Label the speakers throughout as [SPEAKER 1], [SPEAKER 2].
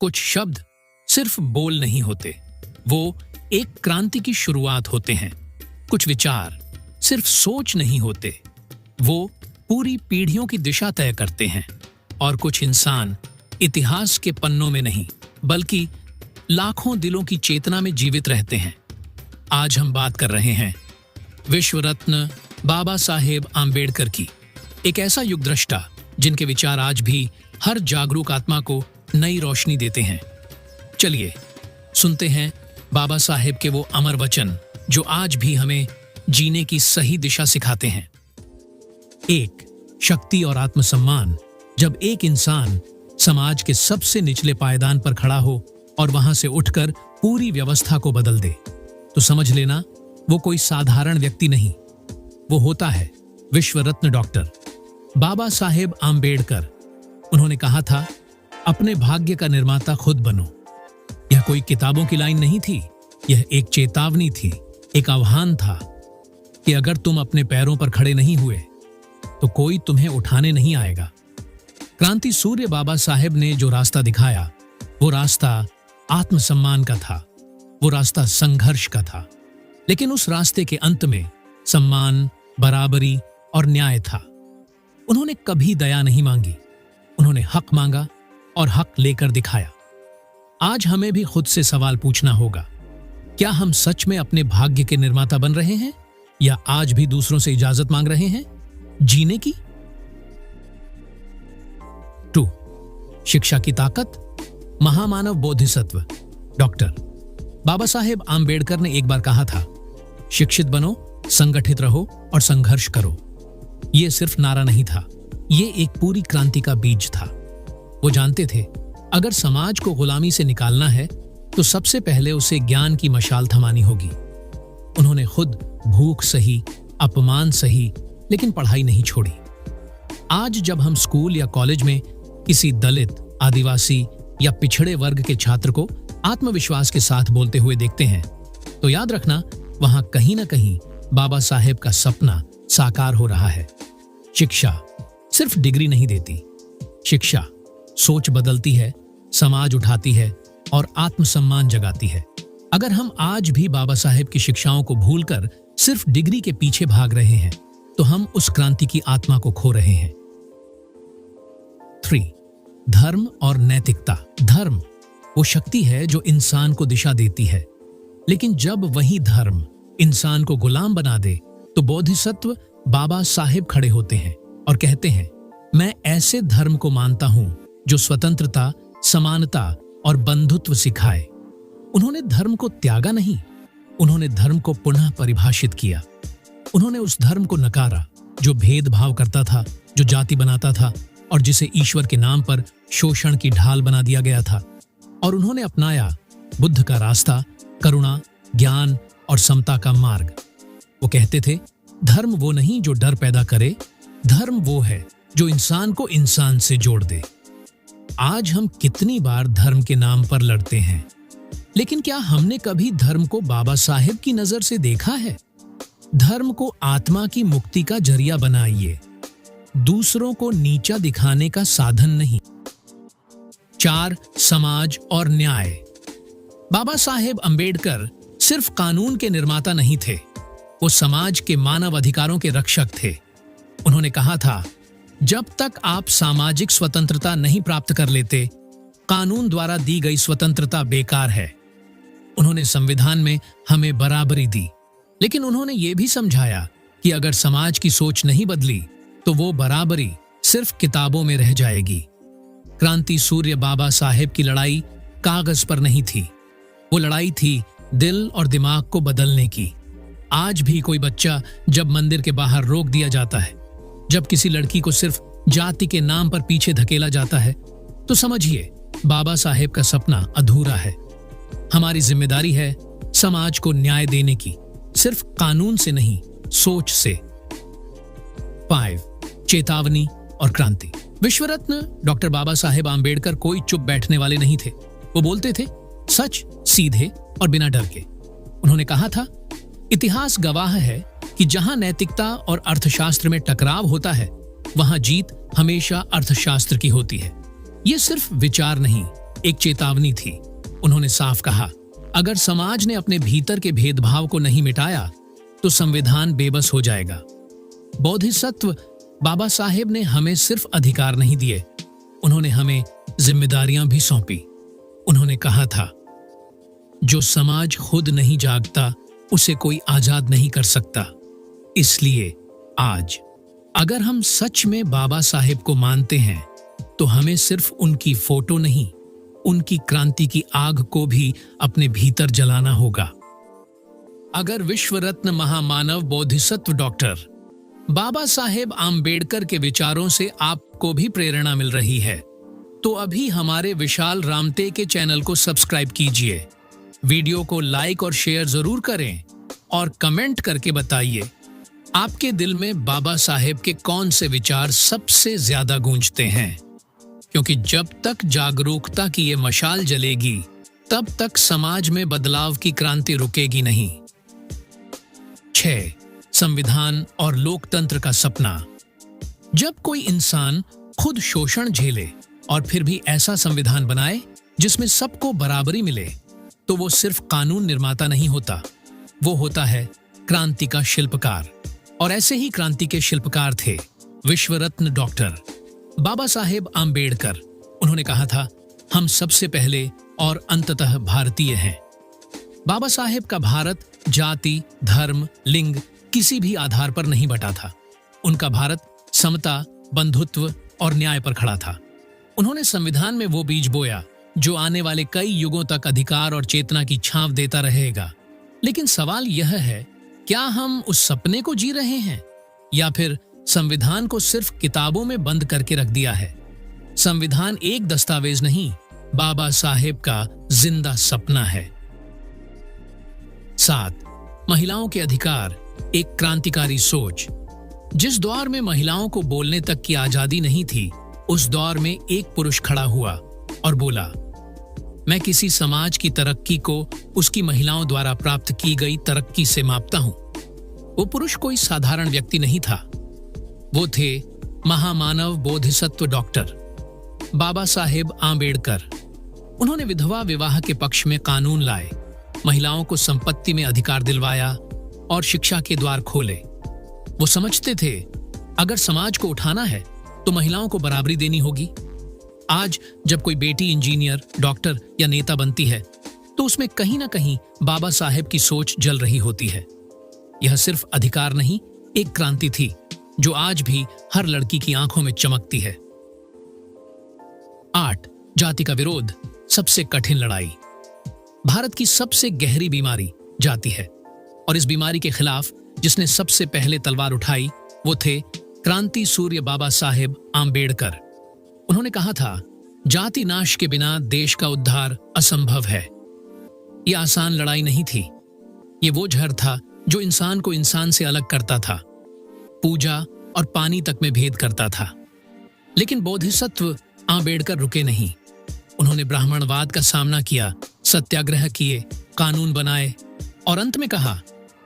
[SPEAKER 1] कुछ शब्द सिर्फ बोल नहीं होते, वो एक क्रांति की शुरुआत होते हैं। कुछ विचार सिर्फ सोच नहीं होते, वो पूरी पीढ़ियों की दिशा तय करते हैं। और कुछ इंसान इतिहास के पन्नों में नहीं, बल्कि लाखों दिलों की चेतना में जीवित रहते हैं। आज हम बात कर रहे हैं विश्व रत्न बाबा साहेब आम्बेडकर की, एक ऐसा युगद्रष्टा जिनके विचार आज भी हर जागरूक आत्मा को नई रोशनी देते हैं। चलिए सुनते हैं बाबा साहेब के वो अमर वचन जो आज भी हमें जीने की सही दिशा सिखाते हैं। एक, शक्ति और आत्मसम्मान। जब एक इंसान समाज के सबसे निचले पायदान पर खड़ा हो और वहां से उठकर पूरी व्यवस्था को बदल दे, तो समझ लेना वो कोई साधारण व्यक्ति नहीं, वो होता है विश्व रत्न डॉक्टर बाबा साहेब आम्बेडकर। उन्होंने कहा था, अपने भाग्य का निर्माता खुद बनो। यह कोई किताबों की लाइन नहीं थी, यह एक चेतावनी थी, एक आह्वान था कि अगर तुम अपने पैरों पर खड़े नहीं हुए तो कोई तुम्हें उठाने नहीं आएगा। क्रांति सूर्य बाबा साहेब ने जो रास्ता दिखाया, वो रास्ता आत्मसम्मान का था, वो रास्ता संघर्ष का था। लेकिन उस रास्ते के अंत में सम्मान, बराबरी और न्याय था। उन्होंने कभी दया नहीं मांगी, उन्होंने हक मांगा और हक लेकर दिखाया। आज हमें भी खुद से सवाल पूछना होगा, क्या हम सच में अपने भाग्य के निर्माता बन रहे हैं या आज भी दूसरों से इजाजत मांग रहे हैं जीने की? 2, शिक्षा की ताकत। महामानव बोधिसत्व डॉक्टर बाबा साहेब आम्बेडकर ने एक बार कहा था, शिक्षित बनो, संगठित रहो और संघर्ष करो। यह सिर्फ नारा नहीं था, यह एक पूरी क्रांति का बीज था। वो जानते थे, अगर समाज को गुलामी से निकालना है तो सबसे पहले उसे ज्ञान की मशाल थमानी होगी। उन्होंने खुद भूख सही, अपमान सही, लेकिन पढ़ाई नहीं छोड़ी। आज जब हम स्कूल या कॉलेज में किसी दलित, आदिवासी या पिछड़े वर्ग के छात्र को आत्मविश्वास के साथ बोलते हुए देखते हैं, तो याद रखना, वहां कहीं ना कहीं बाबा साहेब का सपना साकार हो रहा है। शिक्षा सिर्फ डिग्री नहीं देती, शिक्षा सोच बदलती है, समाज उठाती है और आत्मसम्मान जगाती है। अगर हम आज भी बाबा साहेब की शिक्षाओं को भूलकर सिर्फ डिग्री के पीछे भाग रहे हैं, तो हम उस क्रांति की आत्मा को खो रहे हैं। 3, धर्म और नैतिकता। धर्म वो शक्ति है जो इंसान को दिशा देती है, लेकिन जब वही धर्म इंसान को गुलाम बना दे, तो बोधिसत्व बाबा साहेब खड़े होते हैं और कहते हैं, मैं ऐसे धर्म को मानता हूं जो स्वतंत्रता, समानता और बंधुत्व सिखाए। उन्होंने धर्म को त्यागा नहीं, उन्होंने धर्म को पुनः परिभाषित किया। उन्होंने उस धर्म को नकारा जो भेदभाव करता था, जो जाति बनाता था और जिसे ईश्वर के नाम पर शोषण की ढाल बना दिया गया था। और उन्होंने अपनाया बुद्ध का रास्ता, करुणा, ज्ञान और समता का मार्ग। वो कहते थे, धर्म वो नहीं जो डर पैदा करे, धर्म वो है जो इंसान को इंसान से जोड़ दे। आज हम कितनी बार धर्म के नाम पर लड़ते हैं, लेकिन क्या हमने कभी धर्म को बाबा साहेब की नजर से देखा है? धर्म को आत्मा की मुक्ति का जरिया बनाइए, दूसरों को नीचा दिखाने का साधन नहीं। 4, समाज और न्याय। बाबा साहेब आम्बेडकर सिर्फ कानून के निर्माता नहीं थे, वो समाज के मानव अधिकारों के रक्षक थे। उन्होंने कहा था, जब तक आप सामाजिक स्वतंत्रता नहीं प्राप्त कर लेते, कानून द्वारा दी गई स्वतंत्रता बेकार है। उन्होंने संविधान में हमें बराबरी दी, लेकिन उन्होंने ये भी समझाया कि अगर समाज की सोच नहीं बदली तो वो बराबरी सिर्फ किताबों में रह जाएगी। क्रांति सूर्य बाबा साहेब की लड़ाई कागज पर नहीं थी, वो लड़ाई थी दिल और दिमाग को बदलने की। आज भी कोई बच्चा जब मंदिर के बाहर रोक दिया जाता है, जब किसी लड़की को सिर्फ जाति के नाम पर पीछे धकेला जाता है, तो समझिए बाबा साहेब का सपना अधूरा है। हमारी जिम्मेदारी है समाज को न्याय देने की, सिर्फ कानून से नहीं, सोच से। 5, चेतावनी और क्रांति। विश्व रत्न डॉक्टर बाबा साहेब आम्बेडकर कोई चुप बैठने वाले नहीं थे। वो बोलते थे सच, सीधे और बिना डर के। उन्होंने कहा था, इतिहास गवाह है कि जहां नैतिकता और अर्थशास्त्र में टकराव होता है, वहां जीत हमेशा अर्थशास्त्र की होती है। ये सिर्फ विचार नहीं, एक चेतावनी थी। उन्होंने साफ कहा, अगर समाज ने अपने भीतर के भेदभाव को नहीं मिटाया तो संविधान बेबस हो जाएगा। बोधिसत्व बाबा साहेब ने हमें सिर्फ अधिकार नहीं दिए, उन्होंने हमें जिम्मेदारियां भी सौंपी। उन्होंने कहा था, जो समाज खुद नहीं जागता उसे कोई आजाद नहीं कर सकता। इसलिए आज अगर हम सच में बाबा साहेब को मानते हैं तो हमें सिर्फ उनकी फोटो नहीं, उनकी क्रांति की आग को भी अपने भीतर जलाना होगा। अगर विश्व रत्न महामानव बोधिसत्व डॉक्टर बाबा साहेब आम्बेडकर के विचारों से आपको भी प्रेरणा मिल रही है तो अभी हमारे विशाल रामते के चैनल को सब्सक्राइब कीजिए, वीडियो को लाइक और शेयर जरूर करें और कमेंट करके बताइए आपके दिल में बाबा साहेब के कौन से विचार सबसे ज्यादा गूंजते हैं, क्योंकि जब तक जागरूकता की ये मशाल जलेगी तब तक समाज में बदलाव की क्रांति रुकेगी नहीं। 6. संविधान और लोकतंत्र का सपना। जब कोई इंसान खुद शोषण झेले और फिर भी ऐसा संविधान बनाए जिसमें सबको बराबरी मिले तो वो सिर्फ कानून निर्माता नहीं होता, वो होता है क्रांति का शिल्पकार। और ऐसे ही क्रांति के शिल्पकार थे विश्व रत्न डॉक्टर बाबा साहेब आम्बेडकर। उन्होंने कहा था, हम सबसे पहले और अंततः भारतीय हैं। बाबा साहेब का भारत जाति, धर्म, लिंग किसी भी आधार पर नहीं बटा था। उनका भारत समता, बंधुत्व और न्याय पर खड़ा था। उन्होंने संविधान में वो बीज बोया जो आने वाले कई युगों तक अधिकार और चेतना की छांव देता रहेगा। लेकिन सवाल यह है, क्या हम उस सपने को जी रहे हैं या फिर संविधान को सिर्फ किताबों में बंद करके रख दिया है? संविधान एक दस्तावेज नहीं, बाबा साहेब का जिंदा सपना है। 7. महिलाओं के अधिकार, एक क्रांतिकारी सोच। जिस दौर में महिलाओं को बोलने तक की आजादी नहीं थी, उस दौर में एक पुरुष खड़ा हुआ और बोला, मैं किसी समाज की तरक्की को उसकी महिलाओं द्वारा प्राप्त की गई तरक्की से मापता हूं। वो पुरुष कोई साधारण व्यक्ति नहीं था, वो थे महामानव बोधिसत्व डॉक्टर बाबा साहेब आम्बेडकर। उन्होंने विधवा विवाह के पक्ष में कानून लाए, महिलाओं को संपत्ति में अधिकार दिलवाया और शिक्षा के द्वार खोले। वो समझते थे, अगर समाज को उठाना है तो महिलाओं को बराबरी देनी होगी। आज जब कोई बेटी इंजीनियर, डॉक्टर या नेता बनती है तो उसमें कहीं ना कहीं बाबा साहेब की सोच जल रही होती है। यह सिर्फ अधिकार नहीं, एक क्रांति थी जो आज भी हर लड़की की आंखों में चमकती है। 8. जाति का विरोध, सबसे कठिन लड़ाई। भारत की सबसे गहरी बीमारी जाति है और इस बीमारी के खिलाफ जिसने सबसे पहले तलवार उठाई वो थे क्रांति सूर्य बाबा साहेब आम्बेडकर। उन्होंने कहा था, जाति नाश के बिना देश का उद्धार असंभव है। यह आसान लड़ाई नहीं थी, ये वो जहर था जो इंसान को इंसान से अलग करता था, पूजा और पानी तक में भेद करता था। लेकिन बोधिसत्व आम्बेडकर रुके नहीं। उन्होंने ब्राह्मणवाद का सामना किया, सत्याग्रह किए, कानून बनाए और अंत में कहा,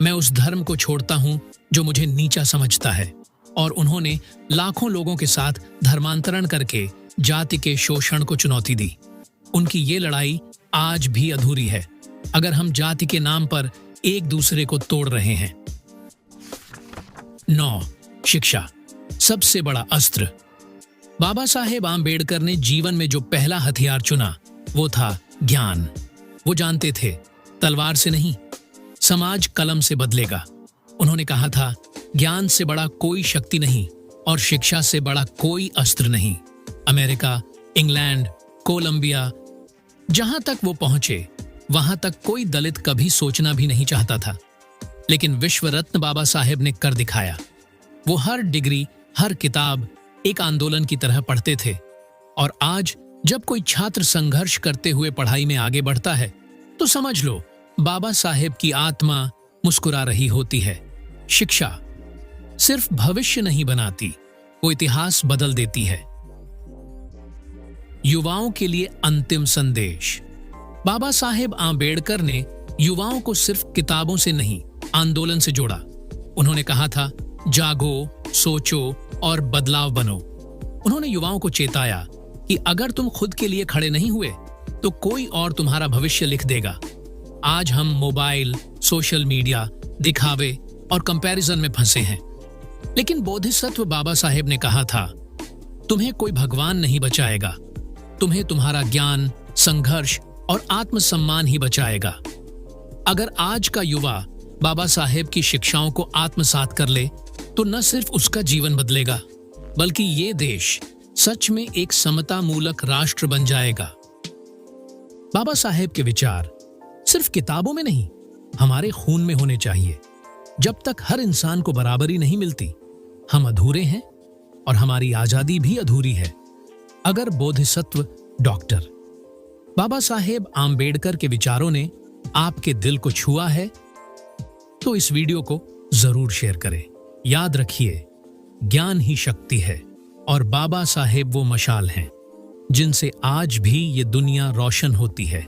[SPEAKER 1] मैं उस धर्म को छोड़ता हूं जो मुझे नीचा समझता है। और उन्होंने लाखों लोगों के साथ धर्मांतरण करके जाति के शोषण को चुनौती दी। उनकी ये लड़ाई आज भी अधूरी है अगर हम जाति के नाम पर एक दूसरे को तोड़ रहे हैं। 9. शिक्षा, सबसे बड़ा अस्त्र। बाबा साहेब आम्बेडकर ने जीवन में जो पहला हथियार चुना वो था ज्ञान। वो जानते थे, तलवार से नहीं, समाज कलम से बदलेगा। उन्होंने कहा था, ज्ञान से बड़ा कोई शक्ति नहीं और शिक्षा से बड़ा कोई अस्त्र नहीं। अमेरिका, इंग्लैंड, कोलंबिया, जहां तक वो पहुंचे वहां तक कोई दलित कभी सोचना भी नहीं चाहता था। लेकिन विश्व रत्न बाबा साहेब ने कर दिखाया। वो हर डिग्री, हर किताब एक आंदोलन की तरह पढ़ते थे। और आज जब कोई छात्र संघर्ष करते हुए पढ़ाई में आगे बढ़ता है तो समझ लो बाबा साहेब की आत्मा मुस्कुरा रही होती है। शिक्षा सिर्फ भविष्य नहीं बनाती, वो इतिहास बदल देती है। युवाओं के लिए अंतिम संदेश। बाबा साहेब आम्बेडकर ने युवाओं को सिर्फ किताबों से नहीं, आंदोलन से जोड़ा। उन्होंने कहा था, जागो, सोचो और बदलाव बनो। उन्होंने युवाओं को चेताया कि अगर तुम खुद के लिए खड़े नहीं हुए तो कोई और तुम्हारा भविष्य लिख देगा। आज हम मोबाइल, सोशल मीडिया, दिखावे और कंपैरिजन में फंसे हैं। लेकिन बोधिसत्व बाबा साहेब ने कहा था, तुम्हें कोई भगवान नहीं बचाएगा, तुम्हें तुम्हारा ज्ञान, संघर्ष और आत्मसम्मान ही बचाएगा। अगर आज का युवा बाबा साहेब की शिक्षाओं को आत्मसात कर ले तो न सिर्फ उसका जीवन बदलेगा, बल्कि ये देश सच में एक समता मूलक राष्ट्र बन जाएगा। बाबा साहेब के विचार सिर्फ किताबों में नहीं, हमारे खून में होने चाहिए। जब तक हर इंसान को बराबरी नहीं मिलती, हम अधूरे हैं और हमारी आजादी भी अधूरी है। अगर बोधिसत्व डॉक्टर बाबा साहेब आम्बेडकर के विचारों ने आपके दिल को छुआ है तो इस वीडियो को जरूर शेयर करें। याद रखिए, ज्ञान ही शक्ति है और बाबा साहेब वो मशाल हैं जिनसे आज भी ये दुनिया रोशन होती है।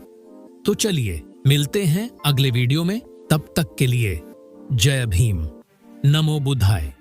[SPEAKER 1] तो चलिए मिलते हैं अगले वीडियो में। तब तक के लिए जय भीम, नमो बुद्धाय।